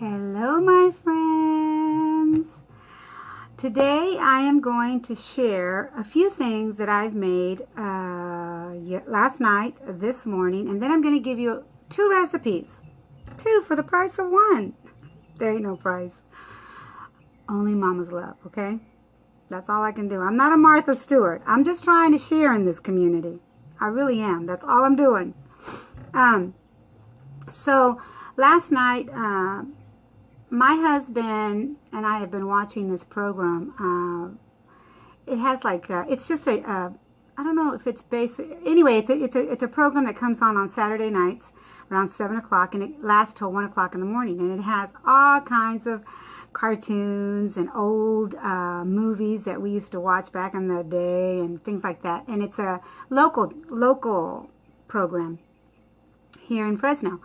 Hello, my friends. Today I am going to share a few things that I've made last night, this morning, and then I'm going to give you 2 recipes. 2 for the price of 1. There ain't no price. Only mama's love, okay? That's all I can do. I'm not a Martha Stewart. I'm just trying to share in this community. I really am. That's all I'm doing. So last night, my husband and I have been watching this program. It has like, it's just I don't know if it's basic. Anyway, it's a program that comes on Saturday nights around 7 o'clock, and it lasts till 1 o'clock in the morning. And it has all kinds of cartoons and old movies that we used to watch back in the day and things like that. And it's a local program here in Fresno.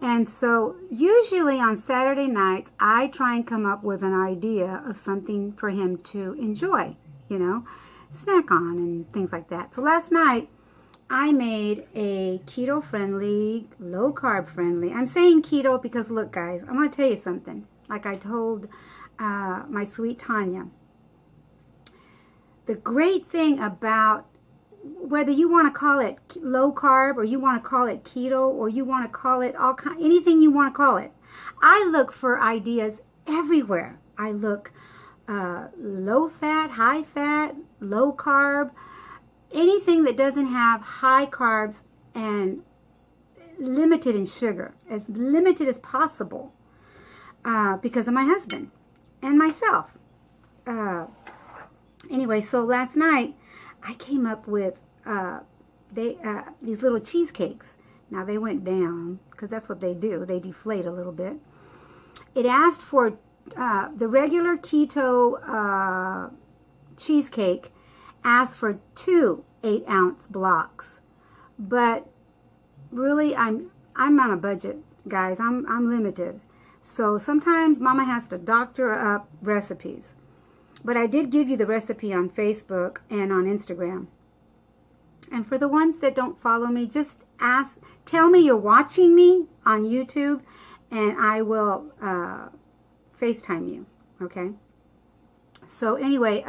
And so usually on Saturday nights, I try and come up with an idea of something for him to enjoy, you know, snack on and things like that. So last night, I made a keto-friendly, low-carb-friendly. I'm saying keto because, look, guys, I'm going to tell you something. Like I told my sweet Tanya, the great thing about whether you want to call it low carb or you want to call it keto or you want to call it anything you want to call it, I look for ideas everywhere. I look low fat, high fat, low carb, anything that doesn't have high carbs and limited in sugar, as limited as possible, because of my husband and myself. Anyway, so last night I came up with these little cheesecakes. Now they went down because that's what they do. They deflate a little bit. It asked for the regular keto cheesecake asked for 2 8-ounce blocks, but really I'm on a budget, guys. I'm limited, so sometimes Mama has to doctor up recipes. But I did give you the recipe on Facebook and on Instagram. And for the ones that don't follow me, just tell me you're watching me on YouTube, and I will FaceTime you, okay? So anyway,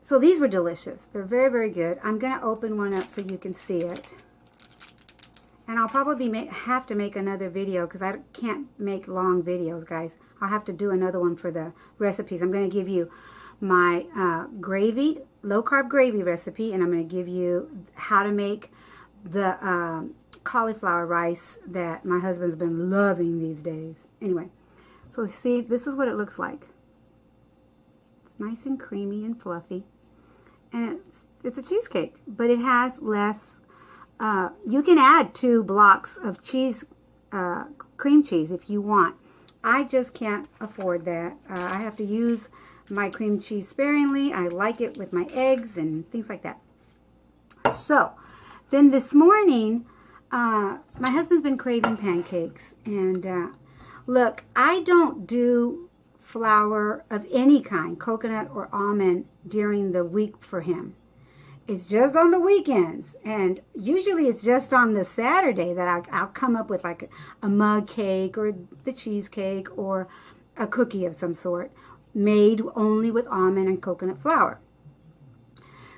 so these were delicious. They're very, very good. I'm going to open one up so you can see it. And I'll probably have to make another video because I can't make long videos, guys. I'll have to do another one for the recipes. I'm going to give you my gravy, low-carb gravy recipe, and I'm going to give you how to make the cauliflower rice that my husband's been loving these days. Anyway, so see, this is what it looks like. It's nice and creamy and fluffy. And it's a cheesecake, but it has less. You can add 2 blocks of cheese, cream cheese if you want. I just can't afford that. I have to use my cream cheese sparingly. I like it with my eggs and things like that. So, then this morning, my husband's been craving pancakes. And look, I don't do flour of any kind, coconut or almond, during the week for him. It's just on the weekends, and usually it's just on the Saturday that I'll come up with like a mug cake or the cheesecake or a cookie of some sort made only with almond and coconut flour.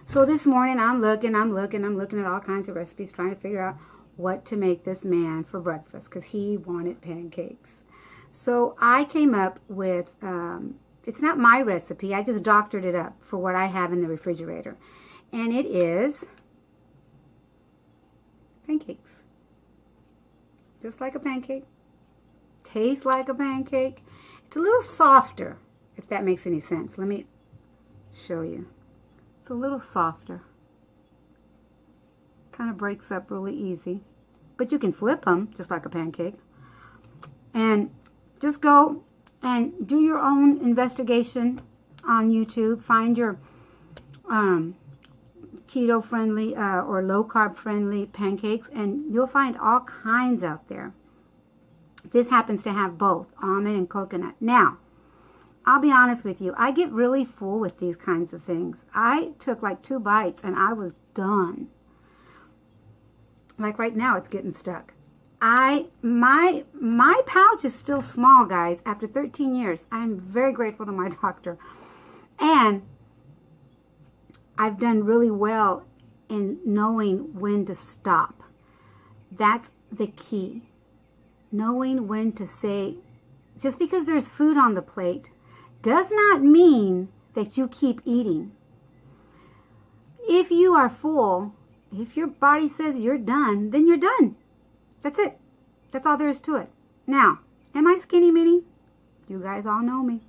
So this morning I'm looking at all kinds of recipes, trying to figure out what to make this man for breakfast because he wanted pancakes. So I came up with, it's not my recipe, I just doctored it up for what I have in the refrigerator. And it is pancakes. Just like a pancake. Tastes like a pancake. It's a little softer, if that makes any sense. Let me show you. It's a little softer. Kind of breaks up really easy. But you can flip them, just like a pancake. And just go and do your own investigation on YouTube. Find your keto-friendly or low-carb-friendly pancakes, and you'll find all kinds out there. This happens to have both almond and coconut. Now, I'll be honest with you, I get really full with these kinds of things. I took like 2 bites and I was done. Like right now, it's getting stuck. my pouch is still small, guys, after 13 years. I'm very grateful to my doctor. And I've done really well in knowing when to stop. That's the key. Knowing when to say, just because there's food on the plate does not mean that you keep eating. If you are full, if your body says you're done, then you're done. That's it. That's all there is to it. Now, am I skinny mini? You guys all know me.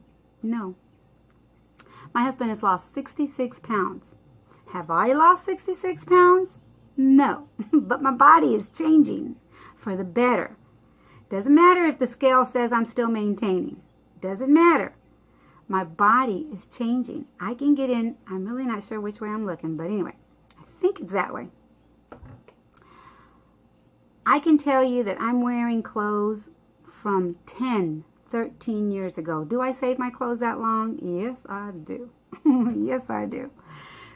No. My husband has lost 66 pounds. Have I lost 66 pounds? No. But my body is changing for the better. Doesn't matter if the scale says I'm still maintaining. Doesn't matter. My body is changing. I can get in. I'm really not sure which way I'm looking, but anyway, I think it's that way. I can tell you that I'm wearing clothes from 10, 13 years ago. Do I save my clothes that long? Yes, I do. Yes, I do.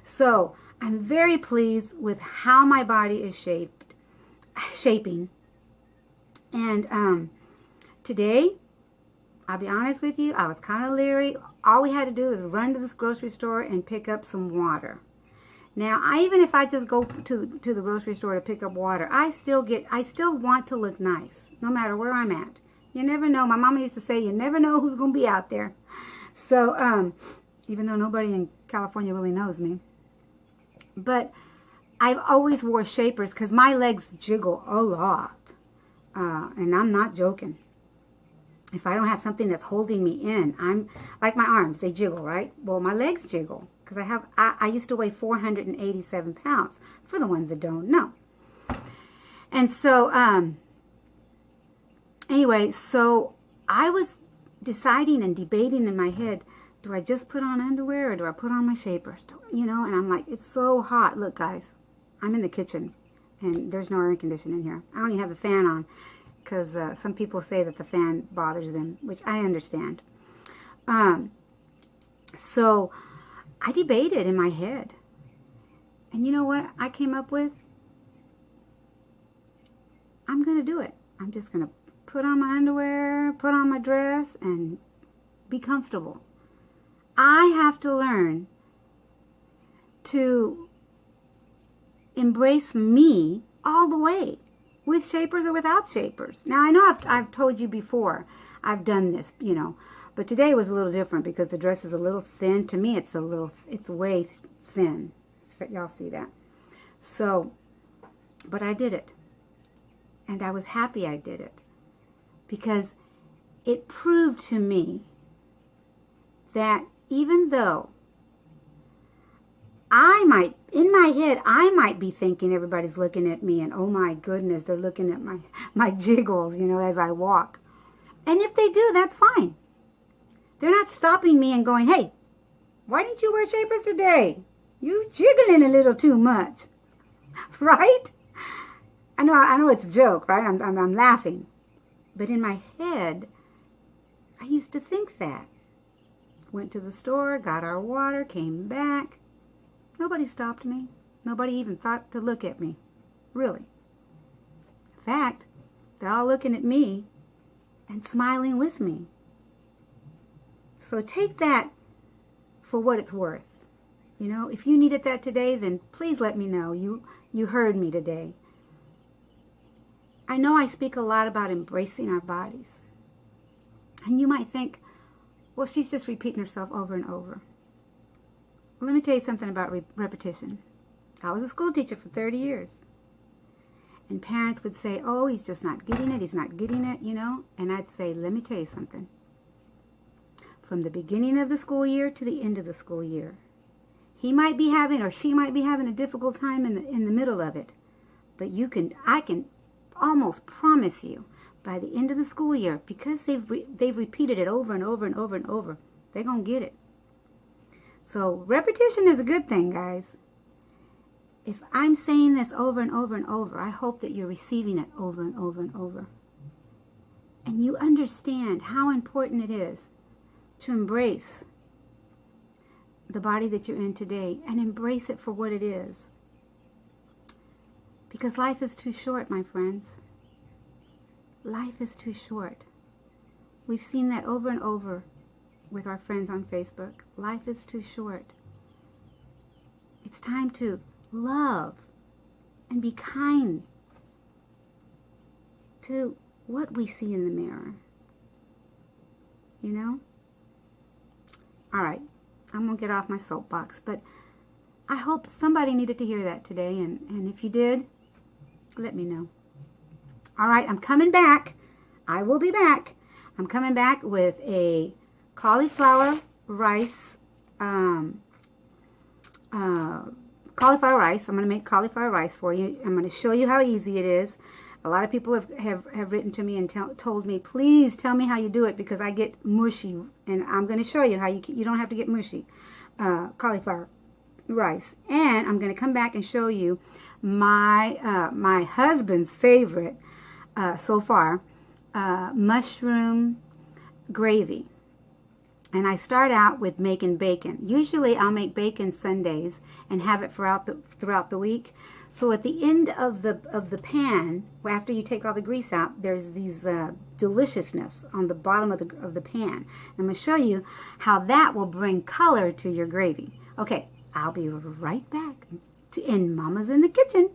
So I'm very pleased with how my body is shaping. And today, I'll be honest with you, I was kind of leery. All we had to do is run to this grocery store and pick up some water. Now, even if I just go to the grocery store to pick up water, I still want to look nice, no matter where I'm at. You never know. My mama used to say, you never know who's going to be out there. So, even though nobody in California really knows me. But I've always wore shapers because my legs jiggle a lot. And I'm not joking. If I don't have something that's holding me in, I'm like my arms, they jiggle, right? Well, my legs jiggle because I used to weigh 487 pounds for the ones that don't know. And so, anyway, so I was deciding and debating in my head, do I just put on underwear or do I put on my shapers? You know, and I'm like, it's so hot. Look, guys, I'm in the kitchen and there's no air conditioning in here. I don't even have the fan on because some people say that the fan bothers them, which I understand. So I debated in my head. And you know what I came up with? I'm going to do it. I'm just going to put on my underwear, put on my dress, and be comfortable. I have to learn to embrace me all the way, with shapers or without shapers. Now, I know I've told you before, I've done this, you know, but today was a little different because the dress is a little thin. To me, it's way thin. So, y'all see that? So, but I did it. And I was happy I did it because it proved to me that even though in my head, I might be thinking everybody's looking at me and, oh my goodness, they're looking at my jiggles, you know, as I walk. And if they do, that's fine. They're not stopping me and going, hey, why didn't you wear shapers today? You jiggling a little too much, right? I know it's a joke, right? I'm laughing. But in my head, I used to think that. Went to the store, got our water, came back. Nobody stopped me. Nobody even thought to look at me. Really. In fact, they're all looking at me and smiling with me. So take that for what it's worth. You know, if you needed that today, then please let me know. You heard me today. I know I speak a lot about embracing our bodies. And you might think, well, she's just repeating herself over and over. Well, let me tell you something about repetition. I was a school teacher for 30 years. And parents would say, oh, he's just not getting it, you know. And I'd say, let me tell you something. From the beginning of the school year to the end of the school year, he might be having or she might be having a difficult time in the middle of it. But I can almost promise you, by the end of the school year, because they've repeated it over and over and over and over, they're going to get it. So repetition is a good thing, guys. If I'm saying this over and over and over, I hope that you're receiving it over and over and over. And you understand how important it is to embrace the body that you're in today and embrace it for what it is. Because life is too short, my friends. Life is too short. We've seen that over and over with our friends on Facebook. Life is too short. It's time to love and be kind to what we see in the mirror. You know? All right, I'm going to get off my soapbox, but I hope somebody needed to hear that today, and if you did, let me know. All right, I'm coming back. I will be back. I'm coming back with a cauliflower rice. Cauliflower rice. I'm going to make cauliflower rice for you. I'm going to show you how easy it is. A lot of people have written to me and told me, please tell me how you do it because I get mushy. And I'm going to show you how you don't have to get mushy. Cauliflower rice. And I'm going to come back and show you my husband's favorite so far, mushroom gravy. And I start out with making bacon. Usually I'll make bacon Sundays and have it throughout the week. So at the end of the pan, after you take all the grease out, there's these deliciousness on the bottom of the pan. I'm going to show you how that will bring color to your gravy. Okay, I'll be right back in Mama's in the Kitchen.